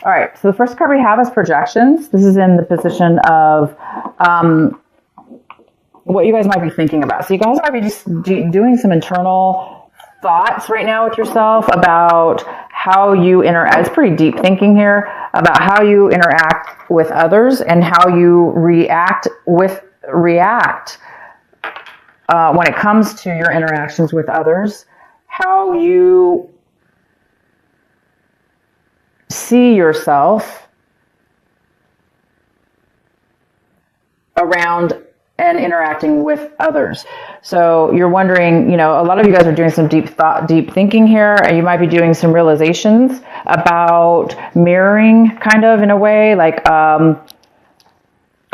All right, so the first card we have is projections. This is in the position of what you guys might be thinking about. So you guys might be just doing some internal thoughts right now with yourself about how you interact. It's pretty deep thinking here about how you interact with others and how you react when it comes to your interactions with others, how you see yourself around and interacting with others. So you're wondering, a lot of you guys are doing some deep thinking here, and you might be doing some realizations about mirroring, kind of, in a way, like, are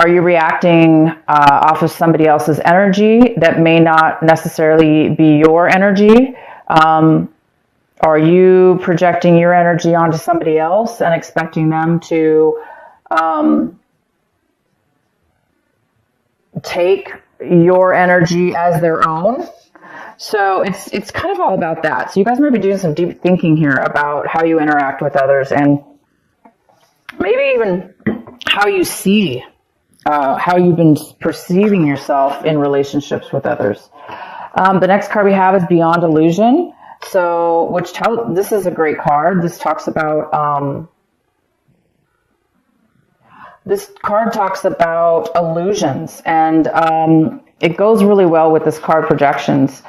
you reacting off of somebody else's energy that may not necessarily be your energy? Are you projecting your energy onto somebody else and expecting them to take your energy as their own? So it's kind of all about that. So you guys might be doing some deep thinking here about how you interact with others, and maybe even how you see, how you've been perceiving yourself in relationships with others. The next card we have is Beyond Illusion. So, this is a great card. This talks about, this card talks about illusions, and it goes really well with this card projections.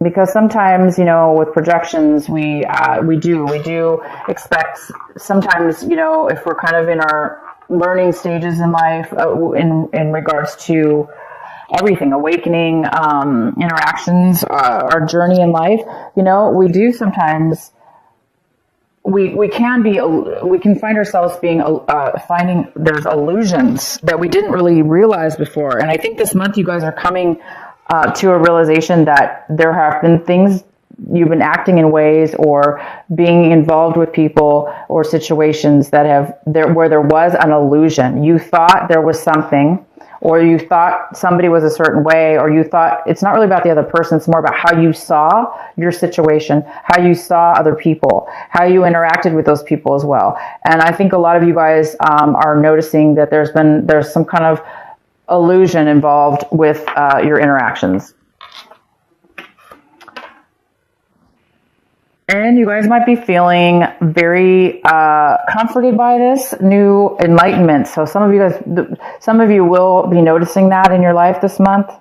Because sometimes, with projections, we do expect sometimes, if we're kind of in our learning stages in life, in regards to everything, awakening, interactions, our journey in life, we do sometimes, we can find ourselves finding there's illusions that we didn't really realize before. And I think this month you guys are coming to a realization that there have been things you've been acting in ways or being involved with people or situations where there was an illusion. You thought there was something, or you thought somebody was a certain way, or you thought it's not really about the other person, it's more about how you saw your situation, how you saw other people, how you interacted with those people as well. And I think a lot of you guys are noticing that there's some kind of illusion involved with your interactions. And you guys might be feeling very comforted by this new enlightenment. So some of you will be noticing that in your life this month.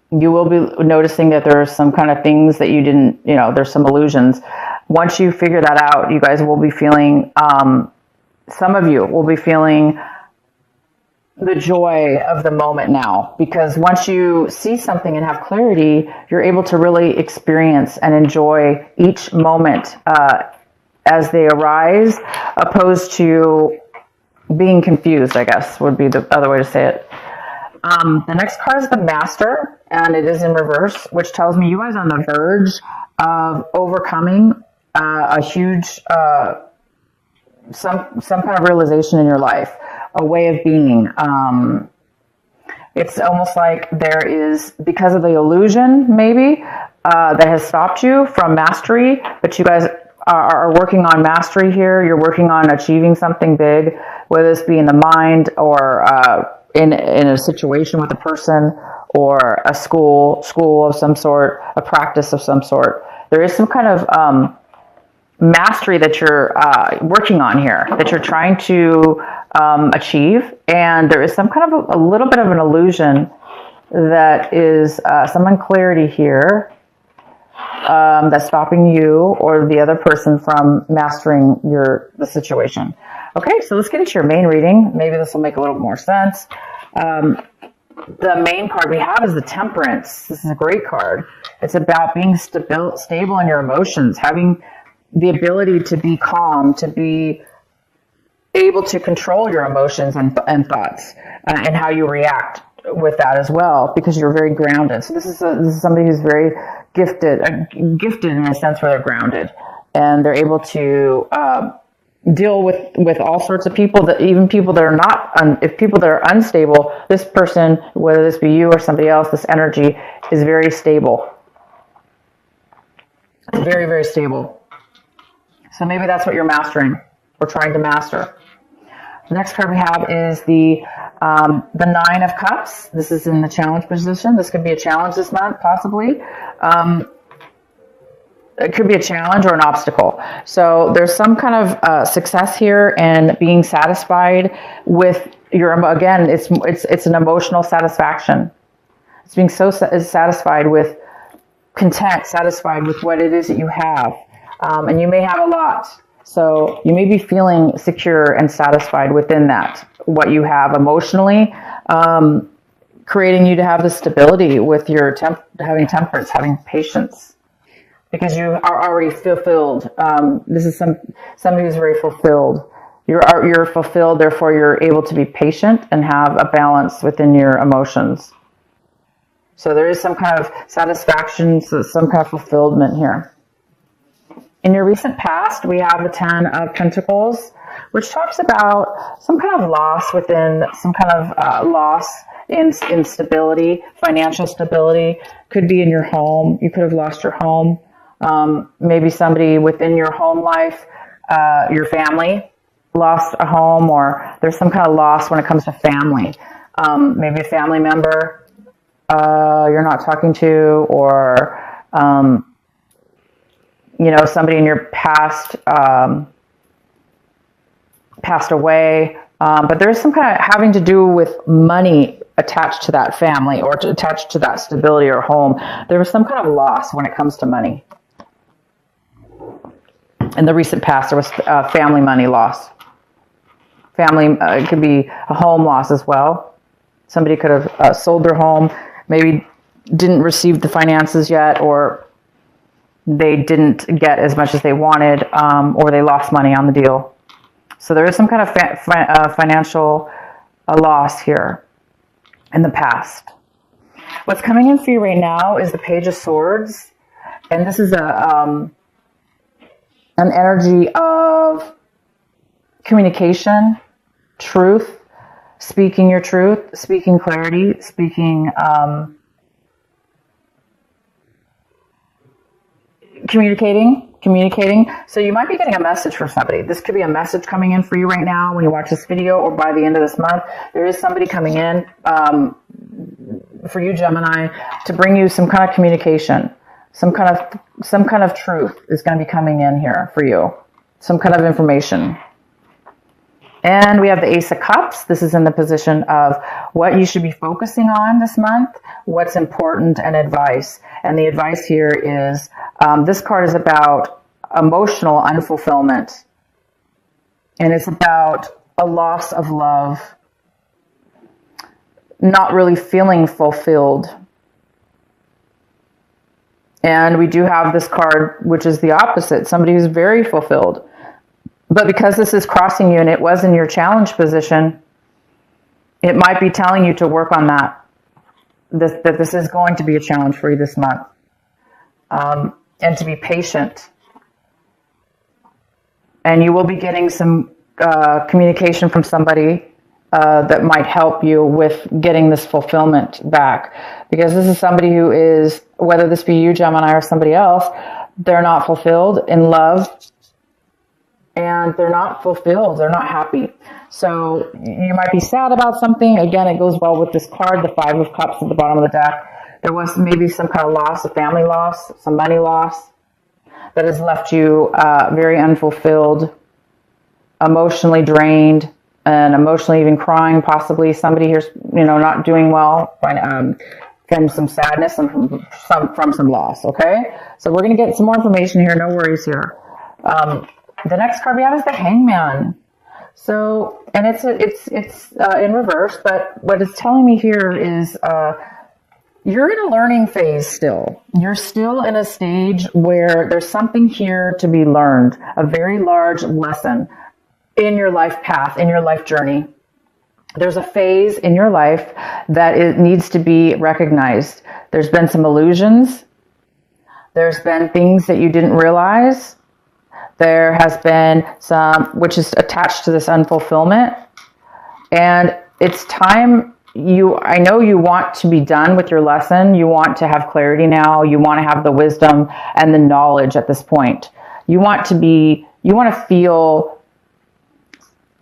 You will be noticing that there's some kind of things that you didn't, there's some illusions. Once you figure that out, you guys will be feeling, some of you will be feeling the joy of the moment now, because once you see something and have clarity, you're able to really experience and enjoy each moment as they arise, opposed to being confused, I guess would be the other way to say it. The next card is the Master, and it is in reverse, which tells me you guys are on the verge of overcoming a huge, some kind of realization in your life. A way of being. It's almost like there is, because of the illusion maybe, that has stopped you from mastery, but you guys are working on mastery here. You're working on achieving something big, whether this be in the mind or in a situation with a person or a school of some sort, a practice of some sort. There is some kind of mastery that you're working on here, that you're trying to achieve, and there is some kind of a little bit of an illusion that is some unclarity here that's stopping you or the other person from mastering the situation. Okay, so let's get into your main reading. Maybe this will make a little more sense. The main card we have is the Temperance. This is a great card. It's about being stable in your emotions, having the ability to be calm, to be able to control your emotions and thoughts, and how you react with that as well, because you're very grounded. So this is somebody who's very gifted in a sense where they're grounded, and they're able to deal with all sorts of people, that even people that are not, if people that are unstable, this person, whether this be you or somebody else, this energy is very stable. It's very, very stable. So maybe that's what you're mastering or trying to master. The next card we have is the Nine of Cups. This is in the challenge position. This could be a challenge this month, possibly. It could be a challenge or an obstacle. So there's some kind of success here and being satisfied with your, again, it's an emotional satisfaction. It's being so satisfied with content, satisfied with what it is that you have. And you may have a lot. So you may be feeling secure and satisfied within that, what you have emotionally, creating you to have the stability with your having temperance, having patience, because you are already fulfilled. This is somebody who's very fulfilled. You're fulfilled, therefore you're able to be patient and have a balance within your emotions. So there is some kind of satisfaction, some kind of fulfillment here. In your recent past, we have the Ten of Pentacles, which talks about some kind of loss within, some kind of loss in stability, financial stability. Could be in your home. You could have lost your home. Maybe somebody within your home life, your family, lost a home, or there's some kind of loss when it comes to family. Maybe a family member you're not talking to, or somebody in your past passed away, but there's some kind of having to do with money attached to that family or attached to that stability or home. There was some kind of loss when it comes to money. In the recent past, there was family money loss. Family, it could be a home loss as well. Somebody could have sold their home, maybe didn't receive the finances yet, or they didn't get as much as they wanted, or they lost money on the deal. So there is some kind of financial loss here in the past. What's coming in for you right now is the Page of Swords. And this is an energy of communication, truth, speaking your truth, speaking clarity, speaking communicating. So you might be getting a message from somebody. This could be a message coming in for you right now when you watch this video, or by the end of this month. There is somebody coming in for you, Gemini, to bring you some kind of communication. Some kind of truth is going to be coming in here for you. Some kind of information. And we have the Ace of Cups. This is in the position of what you should be focusing on this month, what's important, and advice. And the advice here is, this card is about emotional unfulfillment. And it's about a loss of love, not really feeling fulfilled. And we do have this card, which is the opposite, somebody who's very fulfilled. But because this is crossing you and it was in your challenge position, it might be telling you to work on that. That this is going to be a challenge for you this month. And to be patient. And you will be getting some communication from somebody that might help you with getting this fulfillment back. Because this is somebody who is, whether this be you, Gemini, or somebody else, they're not fulfilled in love. And they're not fulfilled. They're not happy. So you might be sad about something. Again, it goes well with this card, the Five of Cups at the bottom of the deck. There was maybe some kind of loss, a family loss, some money loss that has left you very unfulfilled, emotionally drained, and emotionally even crying. Possibly somebody here's not doing well from some sadness and from some loss. Okay, so we're going to get some more information here. No worries here. The next card we have is the Hangman. So, and it's in reverse, but what it's telling me here is you're in a learning phase still. You're still in a stage where there's something here to be learned, a very large lesson in your life path, in your life journey. There's a phase in your life that it needs to be recognized. There's been some illusions. There's been things that you didn't realize. There has been some, which is attached to this unfulfillment. And it's time, I know you want to be done with your lesson. You want to have clarity now. You want to have the wisdom and the knowledge at this point. You want to be You want to feel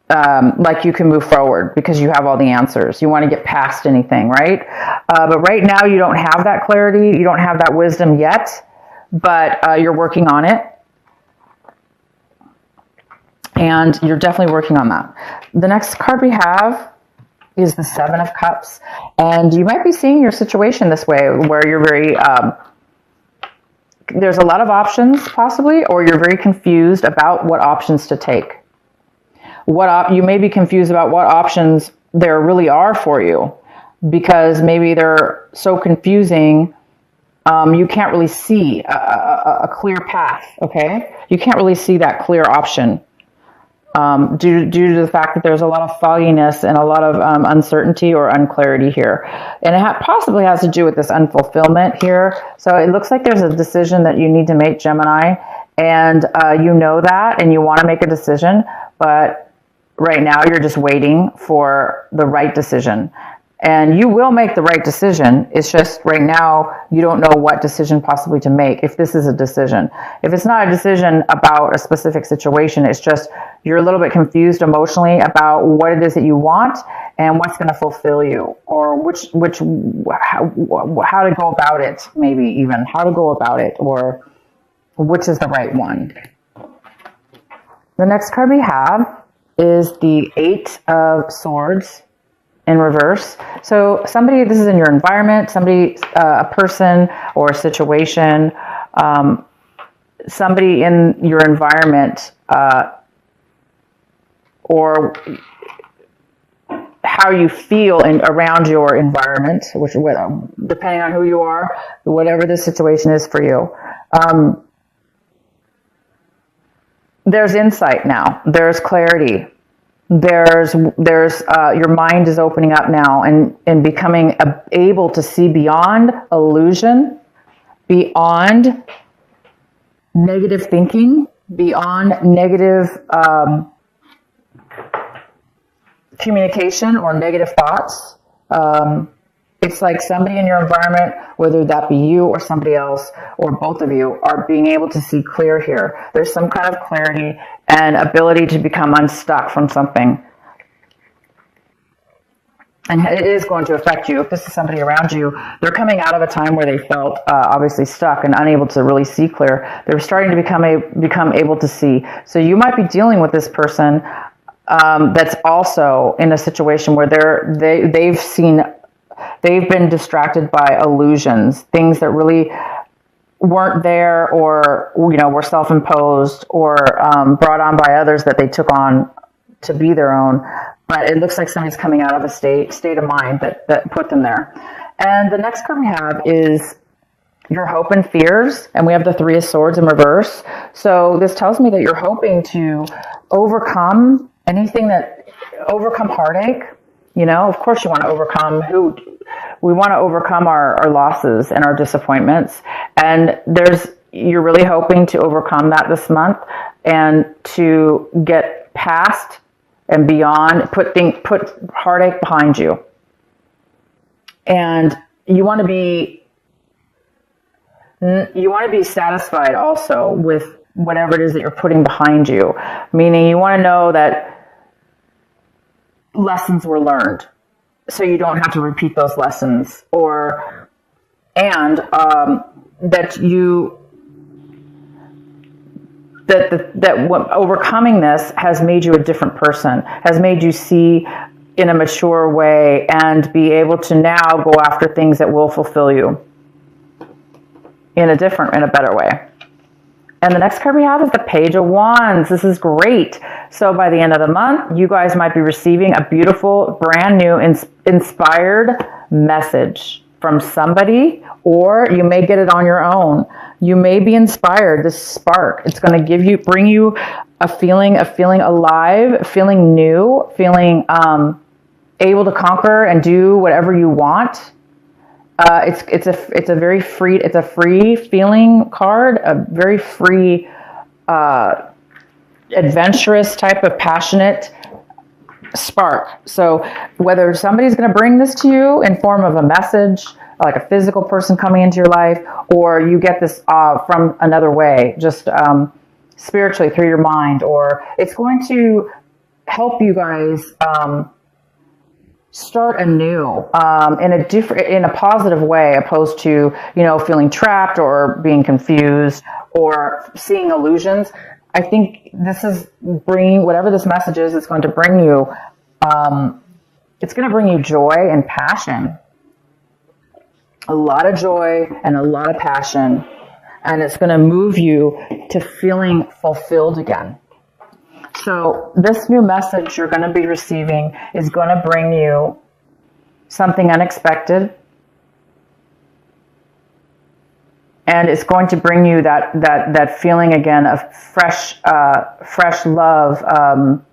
like you can move forward because you have all the answers. You want to get past anything, right? But right now you don't have that clarity. You don't have that wisdom yet, but you're working on it. And you're definitely working on that. The next card we have is the Seven of Cups. And you might be seeing your situation this way, where you're very, there's a lot of options possibly, or you're very confused about what options to take. You may be confused about what options there really are for you, because maybe they're so confusing, you can't really see a clear path, okay? You can't really see that clear option. Due to the fact that there's a lot of fogginess and a lot of uncertainty or unclarity here. And it possibly has to do with this unfulfillment here. So it looks like there's a decision that you need to make, Gemini, and you know that, and you want to make a decision, but right now you're just waiting for the right decision. And you will make the right decision. It's just right now you don't know what decision possibly to make, if this is a decision. If it's not a decision about a specific situation, it's just you're a little bit confused emotionally about what it is that you want and what's going to fulfill you, or how to go about it, maybe even how to go about it, or which is the right one. The next card we have is the Eight of Swords in reverse. So somebody, this is in your environment, somebody, a person or a situation, somebody in your environment, or how you around your environment, which depending on who you are, whatever the situation is for you. There's insight now. There's clarity. There's your mind is opening up now and becoming able to see beyond illusion, beyond negative thinking, beyond negative communication or negative thoughts. It's like somebody in your environment, whether that be you or somebody else or both of you, are being able to see clear here. There's some kind of clarity and ability to become unstuck from something. And it is going to affect you. If this is somebody around you, they're coming out of a time where they felt obviously stuck and unable to really see clear. They're starting to become able to see. So you might be dealing with this person that's also in a situation where they've been distracted by illusions, things that really weren't there, or were self-imposed or brought on by others that they took on to be their own. But it looks like somebody's coming out of a state of mind that put them there. And the next card we have is your hope and fears, and we have the Three of Swords in reverse. So this tells me that you're hoping to overcome overcome heartache. Of course you want to overcome we want to overcome our losses and our disappointments. And you're really hoping to overcome that this month and to get past and beyond, put heartache behind you. And you want to be satisfied also with whatever it is that you're putting behind you. Meaning you want to know that lessons were learned, so you don't have to repeat those lessons, that overcoming this has made you a different person, has made you see in a mature way and be able to now go after things that will fulfill you in a better way. And the next card we have is the Page of Wands. This is great. So by the end of the month, you guys might be receiving a beautiful, brand new, inspired message from somebody, or you may get it on your own. You may be inspired, this spark. It's going to bring you a feeling alive, feeling new, feeling able to conquer and do whatever you want. It's a free feeling card, a very free, adventurous type of passionate spark. So whether somebody's going to bring this to you in form of a message, like a physical person coming into your life, or you get this from another way, just spiritually through your mind, or it's going to help you guys start anew in a positive way, opposed to, feeling trapped or being confused or seeing illusions. I think this is bringing, whatever this message is, it's going to bring you, it's going to bring you joy and passion. A lot of joy and a lot of passion. And it's going to move you to feeling fulfilled again. So this new message you're going to be receiving is going to bring you something unexpected. And it's going to bring you that feeling again of fresh love.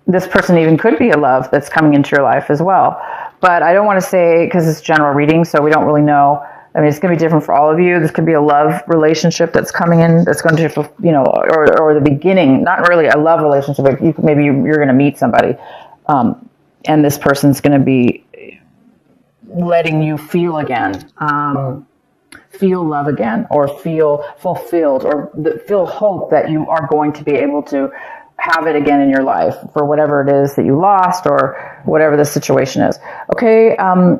This person even could be a love that's coming into your life as well. But I don't want to say, because it's general reading, so we don't really know. I mean, it's going to be different for all of you. This could be a love relationship that's coming in, that's going to, or the beginning, not really a love relationship, but maybe you're going to meet somebody, and this person's going to be letting you feel again, feel love again, or feel fulfilled, or feel hope that you are going to be able to have it again in your life for whatever it is that you lost or whatever the situation is. Okay,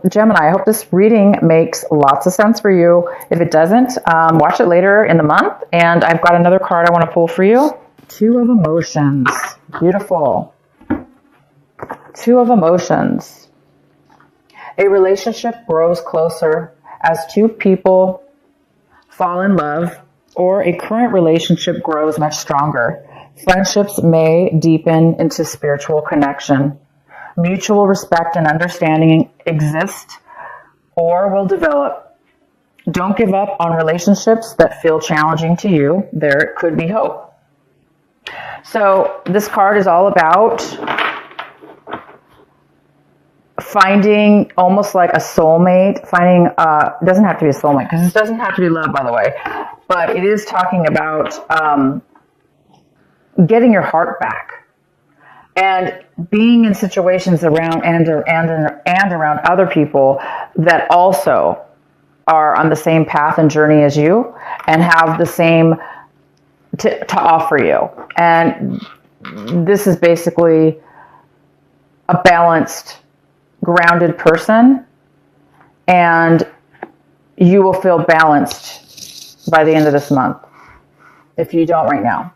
Gemini, I hope this reading makes lots of sense for you. If it doesn't, watch it later in the month. And I've got another card I want to pull for you. Two of Emotions. Beautiful. Two of Emotions. A relationship grows closer as two people fall in love, or a current relationship grows much stronger. Friendships may deepen into spiritual connection. Mutual respect and understanding exist or will develop. Don't give up on relationships that feel challenging to you. There could be hope. So this card is all about finding almost like a soulmate. It doesn't have to be a soulmate, because it doesn't have to be love, by the way. But it is talking about getting your heart back, and being in situations around and around other people that also are on the same path and journey as you, and have the same to offer you. And this is basically a balanced, grounded person, and you will feel balanced by the end of this month if you don't right now.